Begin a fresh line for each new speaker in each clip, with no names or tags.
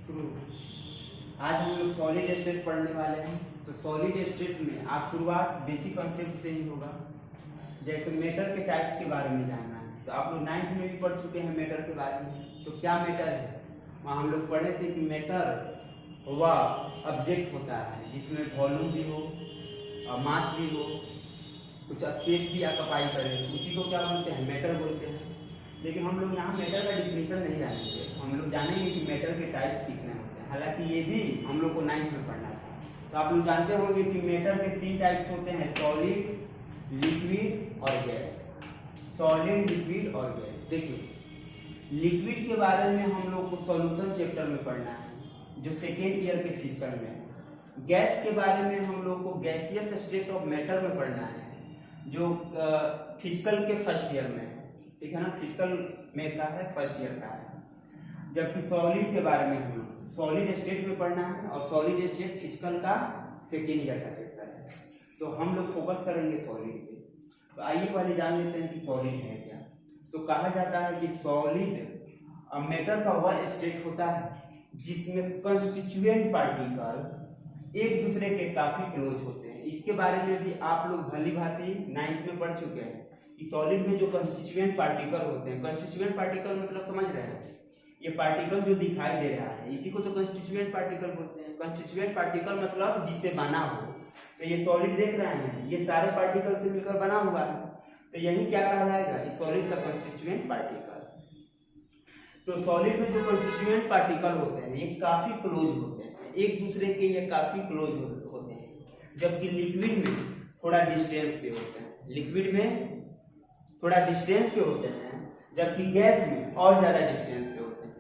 शुरू। आज हम लोग सॉलिड स्टेट पढ़ने वाले हैं। तो सॉलिड स्टेट में आज शुरुआत बेसिक कॉन्सेप्ट से ही होगा। जैसे मेटर के टाइप्स के बारे में जानना है, तो आप लोग 9th में भी पढ़ चुके हैं मेटर के बारे में। तो क्या मेटर है, वहाँ हम लोग पढ़े थे कि मेटर वह ऑब्जेक्ट होता है जिसमें वॉल्यूम भी हो और मास भी हो, कुछ स्पेस भी ऑक्युपाई करे, उसी को क्या बोलते हैं, मेटर बोलते हैं। लेकिन हम लोग यहाँ मेटर का डिफिनेशन नहीं जानेंगे, हम लोग जानेंगे कि मेटर के टाइप्स कितने होते हैं। हालांकि ये भी हम लोग को 9th में पढ़ना था। तो आप लोग जानते होंगे कि मेटर के 3 टाइप्स होते हैं, सॉलिड, लिक्विड और गैस। सॉलिड, लिक्विड और गैस। देखिए, लिक्विड के बारे में हम लोग को सॉल्यूशन चैप्टर में पढ़ना है, जो सेकेंड ईयर के फिजिकल में। गैस के बारे में हम लोग को गैसियस स्टेट ऑफ मैटर में पढ़ना है, जो फिजिकल के फर्स्ट ईयर में है। ठीक है ना, फिजिकल में का है, फर्स्ट ईयर का है। जबकि सॉलिड के बारे में हम लोग सॉलिड स्टेट में पढ़ना है, और सॉलिड स्टेट फिजिकल का सेकेंड ईयर का चैप्टर है। तो हम लोग फोकस करेंगे सॉलिड पे। तो आइए पहले जान लेते हैं कि सॉलिड है क्या। तो कहा जाता है कि सॉलिड मैटर का वह स्टेट होता है जिसमें कंस्टिट्यूएंट पार्टिकल एक दूसरे के काफी क्लोज होते हैं। इसके बारे में भी आप लोग भली भांति 9th में पढ़ चुके हैं कि सॉलिड में जो कंस्टिट्यूएंट पार्टिकल होते हैं, कंस्टिट्यूएंट पार्टिकल मतलब समझ रहे हैं, ये पार्टिकल जो दिखाई दे रहा है इसी को तो कंस्टिट्यूएंट पार्टिकल बोलते हैं। कंस्टिट्यूएंट पार्टिकल मतलब जिससे बना हो। तो ये सॉलिड देख रहे हैं, ये सारे पार्टिकल से मिलकर बना हुआ है, तो यही क्या कहलाएगा, इस सॉलिड का कंस्टिट्यूएंट पार्टिकल। तो सॉलिड में जो कंस्टिट्यूएंट पार्टिकल होते हैं ये काफी क्लोज होते हैं, एक दूसरे के ये काफी क्लोज होते हैं। जबकि लिक्विड में थोड़ा डिस्टेंस पे होते हैं, लिक्विड में थोड़ा डिस्टेंस पे होते हैं, जबकि गैस में और ज्यादा डिस्टेंस पे होते हैं।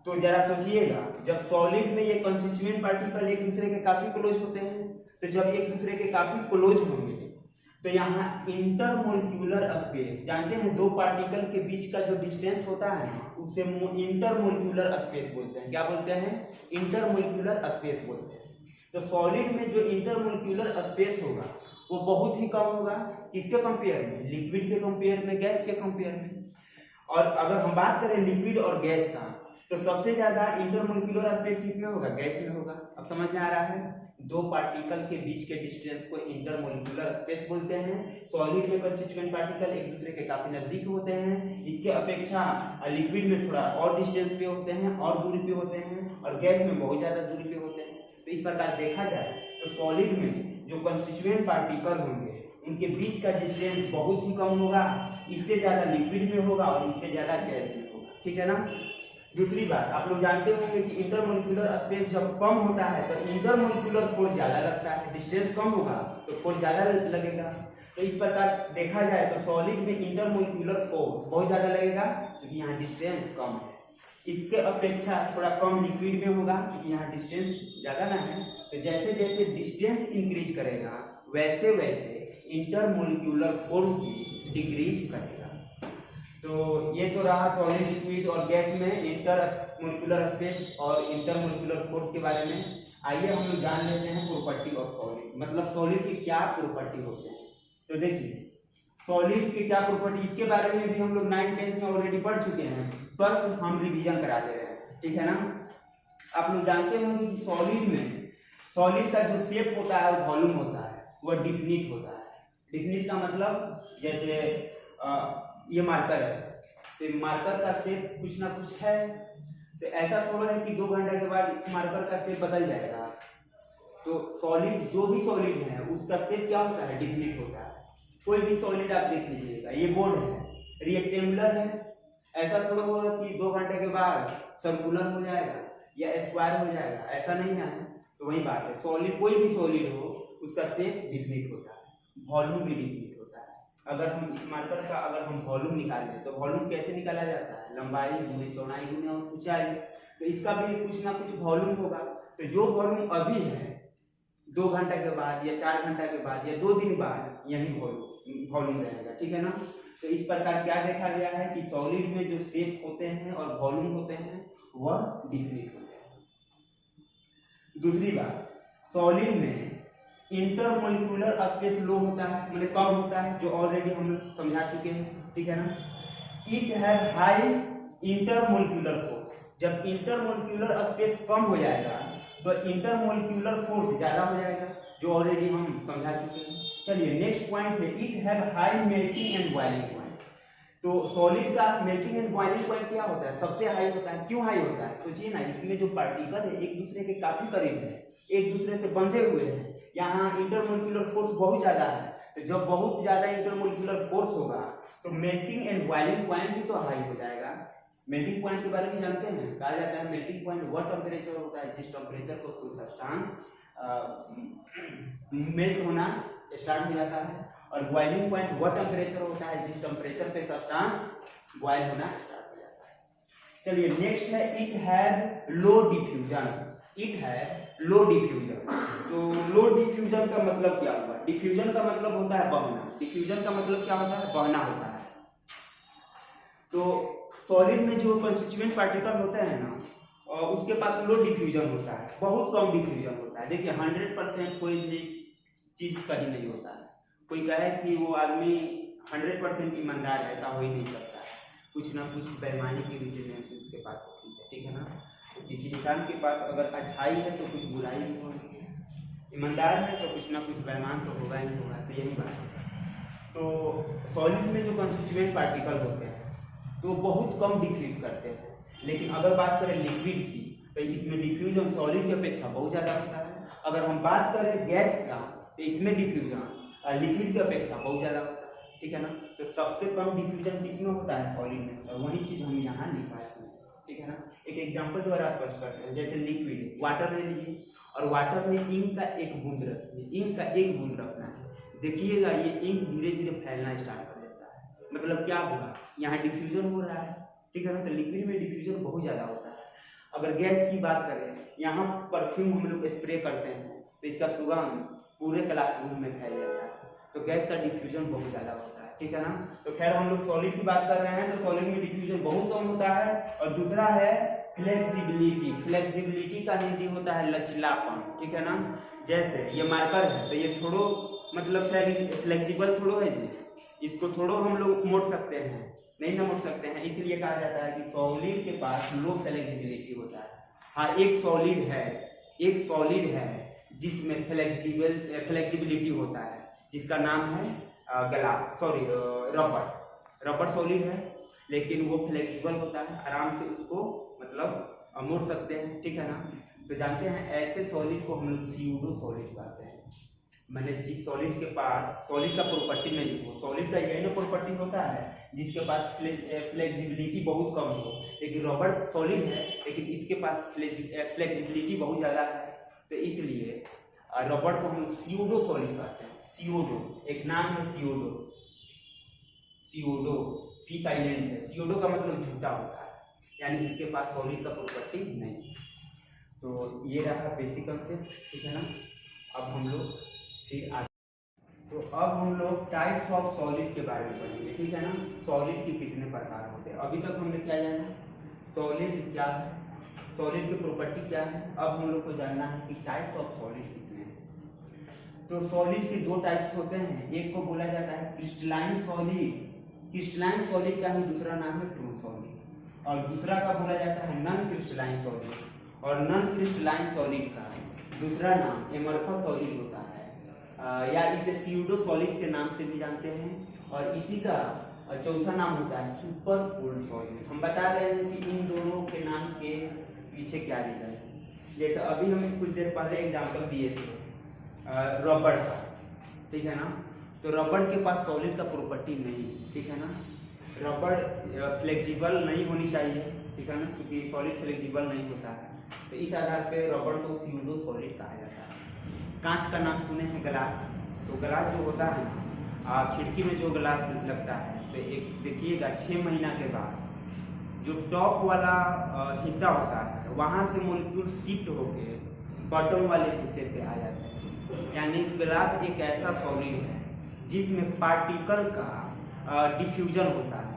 तो जरा सोचिएगा, जब सॉलिड में ये कंस्टिट्यूएंट पार्टिकल एक दूसरे के काफी क्लोज होते हैं, तो जब एक दूसरे के काफी क्लोज होंगे तो यहाँ इंटरमोलिक्यूलर स्पेस, जानते हैं दो पार्टिकल के बीच का जो डिस्टेंस होता है उसे इंटरमोलिक्यूलर स्पेस बोलते हैं। क्या बोलते हैं, इंटरमोलिक्यूलर स्पेस बोलते हैं। तो सॉलिड में जो इंटरमोलिक्यूलर स्पेस होगा वो बहुत ही कम होगा, किसके कंपेयर में, लिक्विड के कंपेयर में, गैस के कंपेयर में। और अगर हम बात करें लिक्विड और गैस का, तो सबसे ज्यादा इंटरमोलिक्यूलर स्पेस किसमें होगा, गैस में होगा। अब समझ में आ रहा है, दो पार्टिकल के बीच के डिस्टेंस को इंटरमोलिक्यूलर स्पेस बोलते हैं। सॉलिड में कंस्टिट्यूएंट पार्टिकल एक दूसरे के काफी नजदीक होते हैं, इसके अपेक्षा लिक्विड में थोड़ा और डिस्टेंस पे होते हैं और दूरी पे होते हैं, और गैस में बहुत ज्यादा दूरी पे होते हैं। तो इस प्रकार देखा जाए तो सॉलिड में जो कंस्टिट्यूएंट पार्टिकल होंगे उनके बीच का डिस्टेंस बहुत ही कम होगा, इससे ज्यादा लिक्विड में होगा और इससे ज्यादा गैस में होगा। ठीक है ना। दूसरी बात, आप लोग जानते होंगे कि इंटरमोलिक्यूलर स्पेस जब कम होता है तो इंटरमोलिक्यूलर फोर्स ज्यादा लगता है, डिस्टेंस कम होगा तो फोर्स ज्यादा लगेगा। तो इस प्रकार देखा जाए तो सॉलिड में इंटरमोलिक्यूलर फोर्स बहुत ज्यादा लगेगा क्योंकि यहाँ डिस्टेंस कम है, इसके अपेक्षा थोड़ा कम लिक्विड में होगा क्योंकि यहाँ डिस्टेंस ज्यादा ना है। तो जैसे जैसे डिस्टेंस इंक्रीज करेगा वैसे वैसे इंटरमोलिक्यूलर फोर्स भी डिक्रीज करेगा। तो ये तो रहा सॉलिड, लिक्विड और गैस में इंटरमोलिक्यूलर स्पेस और इंटरमोलिक्यूलर फोर्स के बारे में। आइए हम लोग जान लेते हैं प्रॉपर्टी ऑफ सॉलिड, मतलब सॉलिड की क्या प्रॉपर्टी होते हैं। तो देखिए, सॉलिड की क्या प्रॉपर्टी, इसके बारे में भी हम लोग 9th 10th में ऑलरेडी पढ़ चुके हैं, बस हम रिवीजन करा दे रहे हैं। ठीक है ना। आप लोग जानते होंगे कि सॉलिड का जो शेप होता है, वॉल्यूम होता है, वह डिफिनिट होता है। डिफिनिट का मतलब जैसे ये मार्कर है, तो मार्कर का शेप कुछ ना कुछ है, तो ऐसा थोड़ा है कि 2 घंटे के बाद इस मार्कर का शेप बदल जाएगा। तो सॉलिड, जो भी सॉलिड है उसका शेप क्या होता है, डिफिनिट होता है। कोई भी सॉलिड आप देख लीजिएगा, ये बोर्ड है, रेक्टेंगुलर है, ऐसा थोड़ा होगा कि 2 घंटे के बाद सर्कुलर हो जाएगा या स्क्वायर हो जाएगा, ऐसा नहीं है। तो वही बात है, सॉलिड, कोई भी सॉलिड हो उसका शेप डिफिनिट होता है, वॉल्यूम भी डिफिनिट होता है। अगर हम इस मार्कर का अगर हम वॉल्यूम निकालें तो वॉल्यूम कैसे निकाला जाता है, लंबाई गुने चौड़ाई गुने ऊंचाई। तो इसका भी कुछ ना कुछ वॉल्यूम होगा। तो जो वॉल्यूम अभी है 2 घंटे के बाद या 4 घंटे के बाद या 2 दिन बाद यही वॉल्यूम रहेगा। ठीक है ना। तो इस प्रकार क्या देखा गया है कि सॉलिड में जो शेप होते हैं और वॉल्यूम होते हैं वह डिफिनिट होते हैं। दूसरी बात, सॉलिड में इंटरमोलिक्यूलर स्पेस लो होता है, मतलब कम होता है, जो ऑलरेडी हम समझा चुके हैं। ठीक है ना। It have high intermolecular force, जब इंटरमोलिक्यूलर स्पेस कम हो जाएगा तो इंटरमोलिक्यूलर फोर्स ज़्यादा हो जाएगा, जो ऑलरेडी हम समझा चुके हैं। चलिए नेक्स्ट पॉइंट है, it have high melting and boiling point. तो सॉलिड का मेल्टिंग एंड बॉइलिंग पॉइंट क्या होता है? सबसे हाई होता है। क्यों हाई होता है? सोचिए ना, इसमें जो पार्टिकल है एक दूसरे के काफी करीब है, एक दूसरे से बंधे हुए हैं, यहाँ इंटरमोलिक्यूलर फोर्स बहुत ज्यादा है। तो जब बहुत ज्यादा इंटरमोलिक्यूलर फोर्स होगा तो मेल्टिंग एंड बॉइलिंग पॉइंट भी तो हाई हो जाएगा। मेल्टिंग पॉइंट के बारे में जानते हैं, कहा जाता है मेल्टिंग पॉइंट वह टेम्परेचर होता है जिस टेम्परेचर को कोई सब्सटेंस मेल्ट होना स्टार्ट हो जाता है, और बॉइलिंग पॉइंट वह टेम्परेचर होता है जिस टेम्परेचर पे सब्सटेंस बॉयल होना स्टार्ट हो जाता है। चलिए नेक्स्ट है, it have low diffusion. It have low diffusion. तो लो डिफ्यूजन का मतलब क्या हुआ? डिफ्यूजन का मतलब होता है बहना। डिफ्यूजन का मतलब क्या होता है? बहना होता है। तो सॉलिड में जो कंस्टिट्यूएंट पार्टिकल होते हैं ना, उसके पास लो डिफ्यूजन होता है, बहुत कम डिफ्यूजन होता है। देखिए 100% कोई भी चीज सही नहीं होता है। कोई कहे कि वो आदमी 100% ईमानदार है, ऐसा हो ही नहीं सकता है। कुछ ना कुछ बेईमानी की भी टेंडेंसी उसके पास होती है, ठीक है ना। तो किसी इंसान के पास अगर अच्छाई है तो कुछ बुराई नहीं होगी, ईमानदार है तो कुछ ना कुछ बेईमान तो होगा ही होगा। तो यही बात है। तो सॉलिड में जो कंस्टिट्यूएंट पार्टिकल होते हैं तो बहुत कम डिफ्यूज करते हैं, लेकिन अगर बात करें लिक्विड की तो इसमें डिफ्यूजन सॉलिड की अपेक्षा बहुत ज़्यादा होता है। अगर हम बात करें गैस का तो इसमें डिफ्यूजन लिक्विड की अपेक्षा बहुत ज़्यादा होता है, ठीक है ना। तो सबसे कम डिफ्यूजन किसमें होता है? सॉलिड में। और वही चीज़ हम यहाँ लिखा है, ठीक है ना। एक एग्जाम्पल द्वारा स्पष्ट करते हैं, जैसे लिक्विड वाटर ले लीजिए और वाटर में इंक का एक बूंद रखिए, इंक का एक बूंद रखना है। देखिएगा ये इंक धीरे धीरे फैलना स्टार्ट कर देता है, मतलब क्या होगा? यहाँ डिफ्यूजन हो रहा है, ठीक है ना। तो लिक्विड में डिफ्यूजन बहुत ज़्यादा होता है। अगर गैस की बात करें, यहाँ परफ्यूम हम लोग स्प्रे करते हैं तो इसका सुगंध पूरे क्लासरूम में फैल जाता है, तो गैस का डिफ्यूजन बहुत ज़्यादा होता है, ठीक है ना। तो खैर हम लोग सॉलिड की बात कर रहे हैं तो सॉलिड में डिफ्यूजन बहुत कम होता है। और दूसरा है फ्लेक्सिबिलिटी। फ्लेक्सिबिलिटी का हिंदी होता है लचीलापन, ठीक है ना। जैसे ये मार्कर है तो ये थोड़ो मतलब फ्लेक्सिबल थोड़ो है जी, इसको थोड़ो हम लोग मोड़ सकते हैं, नहीं ना मोड़ सकते हैं, इसलिए कहा जाता है कि सॉलिड के पास लो फ्लेक्सिबिलिटी होता है। हाँ, एक सॉलिड है जिसमें फ्लेक्सिबिलिटी होता है, जिसका नाम है रबर सॉलिड है, लेकिन वो फ्लेक्सिबल होता है, आराम से उसको मतलब मोड़ सकते हैं, ठीक है ना। तो जानते हैं ऐसे सॉलिड को हम लोग स्यूडो सॉलिड कहते हैं। मैंने जिस सॉलिड के पास सॉलिड का प्रॉपर्टी नहीं हो, सॉलिड का यही ना प्रॉपर्टी होता है जिसके पास फ्लेक्सिबिलिटी बहुत कम हो, लेकिन रबर सॉलिड है लेकिन इसके पास फ्लेक्सिबिलिटी बहुत ज़्यादा है, तो इसलिए रबर को हम स्यूडो सॉलिड कहते हैं। स्यूडो एक नाम है, स्यूडो पी साइलेंट है, स्यूडो का मतलब झूठा होता है, यानी इसके पास सॉलिड का प्रॉपर्टी नहीं। तो ये रहा बेसिक कंसेप्ट, ठीक है ना। अब हम लोग फिर आगे, तो अब हम लोग टाइप्स ऑफ सॉलिड के बारे में पढ़ेंगे, ठीक है ना। सॉलिड के कितने प्रकार होते हैं? अभी तक हमने क्या जाना? सॉलिड क्या है, सॉलिड की प्रॉपर्टी क्या है। अब हम लोग को जानना है कि टाइप्स ऑफ सॉलिड कितने हैं। तो सॉलिड के दो टाइप्स होते हैं, एक को बोला जाता है क्रिस्टलाइन सॉलिड, क्रिस्टलाइन सॉलिड का ही दूसरा नाम है ट्रू सॉलिड, और दूसरा का बोला जाता है नॉन क्रिस्टलाइन सॉलिड, और नॉन क्रिस्टलाइन सॉलिड का दूसरा नाम एमरफस सॉलिड होता है, या इसे स्यूडो सॉलिड के नाम से भी जानते हैं, और इसी का चौथा नाम होता है सुपर कोल्ड सॉलिड। हम बता रहे हैं कि इन दोनों के नाम के पीछे क्या रीजन है। जैसे अभी हम कुछ देर पहले एग्जांपल दिए थे रबर का, ठीक है ना। तो रबर के पास सॉलिड का प्रॉपर्टी नहीं, ठीक है ना। रबर फ्लेक्सिबल नहीं होनी चाहिए, ठीक है ना, क्योंकि सॉलिड फ्लेक्सिबल नहीं होता है, तो इस आधार पे रबर को स्यूडो सॉलिड कहा जाता है। कांच का नाम सुने हैं ग्लास, तो ग्लास जो होता है खिड़की में जो ग्लास लगता है, तो एक देखिएगा 6 महीना के बाद जो टॉप वाला हिस्सा होता है वहां से मॉलिक्यूल शिफ्ट होके बॉटम वाले हिस्से पे आ जाते हैं, यानी ग्लास एक ऐसा सॉलिड है जिसमें पार्टिकल का डिफ्यूजन होता है।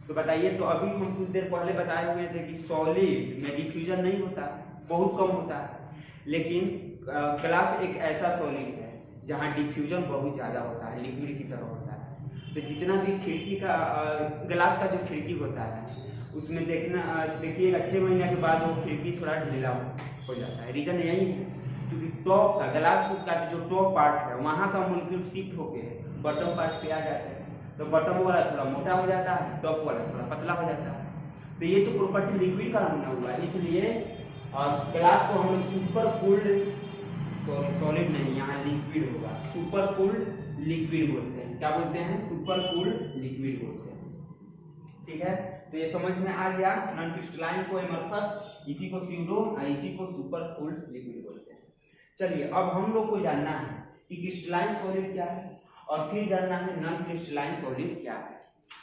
तो बताइए, तो अभी हम कुछ देर पहले बताए हुए थे कि सॉलिड में डिफ्यूजन नहीं होता, बहुत कम होता है, लेकिन ग्लास एक ऐसा सॉलिड है जहाँ डिफ्यूजन बहुत ज़्यादा होता है, लिक्विड की तरह होता है। तो जितना भी खिड़की का ग्लास का जो खिड़की होता है उसमें देखिएगा 6 महीने के बाद वो खिड़की थोड़ा ढीला हो जाता है। रीजन यही है क्योंकि टॉप का ग्लास का जो टॉप पार्ट है वहाँ का मॉलिक्यूल शिफ्ट होके बॉटम पार्ट पे आ जाता है, तो बॉटम वाला थोड़ा मोटा हो जाता है, टॉप वाला थोड़ा पतला हो जाता है। तो ये तो प्रॉपर्टी लिक्विड का होना हुआ, इसलिए ग्लास को हम लोग सुपर कूल्ड, सॉलिड नहीं, यहाँ लिक्विड होगा, सुपर कूल्ड लिक्विड बोलते हैं। क्या बोलते हैं? सुपर कूल्ड लिक्विड बोलते हैं। ठीक है, तो ये समझ में आ गया। नॉन क्रिस्टलाइन को एमरफस, इसी को स्यूडो और इसी को सुपर कूल्ड लिक्विड बोलते हैं। चलिए अब हम लोग को जानना है कि क्रिस्टलाइन सॉलिड क्या है और फिर जानना है नॉन क्रिस्टलाइन सॉलिड क्या है।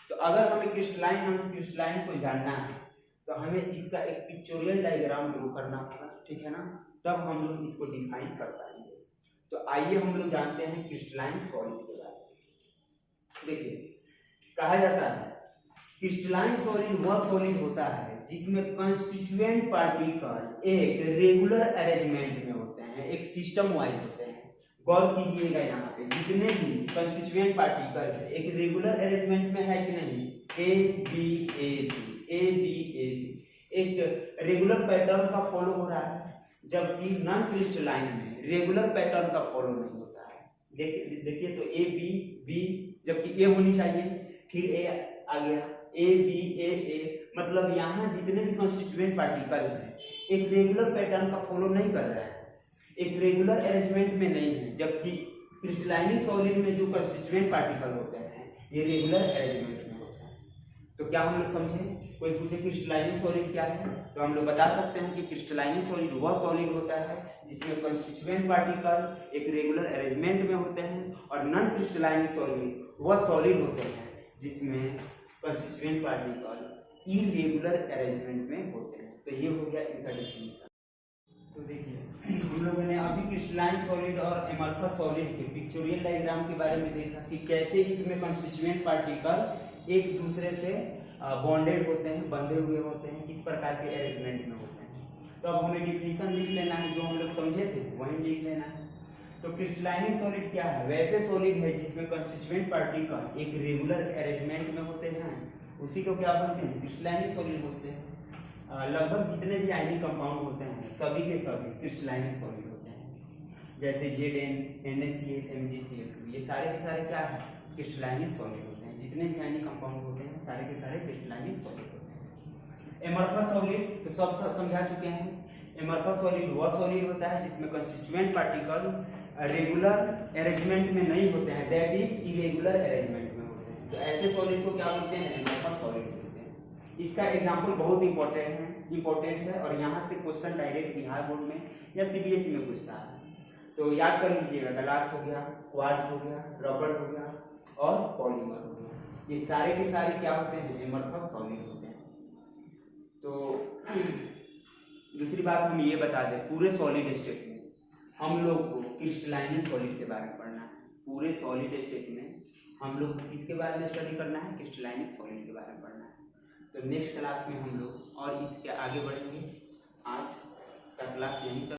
तो अगर हमें क्रिस्टलाइन नॉन क्रिस्टलाइन को जानना है तो हमें इसका एक पिक्चोरियल डायग्राम ड्रॉ करना होगा, ठीक है ना, तब हम लोग इसको डिफाइन कर पाएंगे। तो आइए हम लोग जानते हैं क्रिस्टलाइन सॉलिड के बारे में। देखिए, कहा जाता है क्रिस्टलाइन सॉलिड वह सॉलिड होता है जिसमें कंस्टिट्यूएंट पार्टिकल एक रेगुलर अरेंजमेंट में होते हैं, एक सिस्टम वाइज होते हैं। गौर कीजिएगा, यहाँ पे जितने भी कंस्टिट्यूएंट पार्टिकल है एक रेगुलर अरेंजमेंट में है कि नहीं? A B A B A B A B, एक रेगुलर पैटर्न का फॉलो हो रहा है, जबकि नॉन क्रिस्टलाइन में रेगुलर पैटर्न का फॉलो नहीं होता है। देखिए तो ए बी बी, जबकि ए होनी चाहिए, फिर ए आ गया, ए बी ए, मतलब यहाँ जितने भी कंस्टिट्यूएंट पार्टिकल हैं एक रेगुलर पैटर्न का फॉलो नहीं कर रहा है, एक रेगुलर अरेंजमेंट में नहीं है, जबकि क्रिस्टलाइनिक सॉलिड में जो कंस्टिट्यूएंट पार्टिकल होते हैं ये रेगुलर अरेंजमेंट में होते हैं। तो क्या हम लोग समझे? कोई पूछे क्रिस्टलाइनिक सॉलिड क्या है तो हम लोग बता सकते हैं कि क्रिस्टलाइनिक सॉलिड वह सॉलिड होता है जिसमें कंस्टिट्यूएंट पार्टिकल एक रेगुलर अरेंजमेंट में होते हैं, और नॉन क्रिस्टलाइनिक सॉलिड वह सॉलिड होते हैं जिसमें कंस्टिट्यूएंट पार्टिकल इरेगुलर अरेंजमेंट में होते हैं। तो ये हो गया इनका डेफिनेशन। तो देखिए, हम लोगों ने अभी क्रिस्टलाइन सॉलिड और एमरफस सॉलिड के पिक्चोरियल डायग्राम के बारे में देखा कि कैसे इसमें कंस्टिट्यूएंट पार्टिकल एक दूसरे से बॉन्डेड होते हैं, बंधे हुए होते हैं, किस प्रकार के अरेंजमेंट में होते हैं। तो अब हमें डिफिनीशन लिख लेना है, जो हम लोग समझे थे वही लिख लेना है। तो क्रिस्टलाइनिक सॉलिड क्या है? वैसे सॉलिड है जिसमें कंस्टिट्यूएंट पार्टिकल एक रेगुलर अरेंजमेंट में होते हैं, उसी को क्या बोलते हैं? क्रिस्टलाइनिक सॉलिड बोलते हैं। लगभग जितने भी आयनिक कंपाउंड होते हैं सभी के सभी क्रिस्टलाइनिक सॉलिड होते हैं, जैसे Zn, NaCl, MgCl2, ये सारे के सारे क्या है? क्रिस्टलाइनिक सॉलिड होते हैं। जितने भी आयनिक कंपाउंड होते हैं सारे के सारे क्रिस्टलाइनिक सॉलिड होते हैं। एमरफस सॉलिड तो सब समझा चुके हैं। एमरफस सॉलिड वह सॉलिड होता है जिसमें कंस्टिट्यूएंट पार्टिकल रेगुलर अरेंजमेंट में नहीं होते हैं, दैट इज इरेगुलर अरेंजमेंट में होते हैं। तो ऐसे सॉलिड को क्या बोलते हैं? एमरफस सॉलिड बोलते हैं। इसका एग्जांपल बहुत इंपॉर्टेंट है और यहाँ से क्वेश्चन डायरेक्ट बिहार बोर्ड में या सीबीएसई में पूछता है। तो याद कर लीजिएगा, ग्लास हो गया, क्वार्ट्ज हो गया, रबर हो गया और पॉलीमर हो गया, ये सारे के सारे क्या होते हैं? एमरफस सॉलिड होते हैं। तो दूसरी बात हम ये बता दें, पूरे सॉलिड स्टेट में हम लोग को क्रिस्टलाइनिक सॉलिड के बारे में पढ़ना है। पूरे सॉलिड स्टेट में हम लोग किसके बारे में स्टडी करना है? क्रिस्टलाइनिक सॉलिड के बारे में पढ़ना है। तो नेक्स्ट क्लास में हम लोग और इसके आगे बढ़ेंगे। आज का क्लास यहीं तक।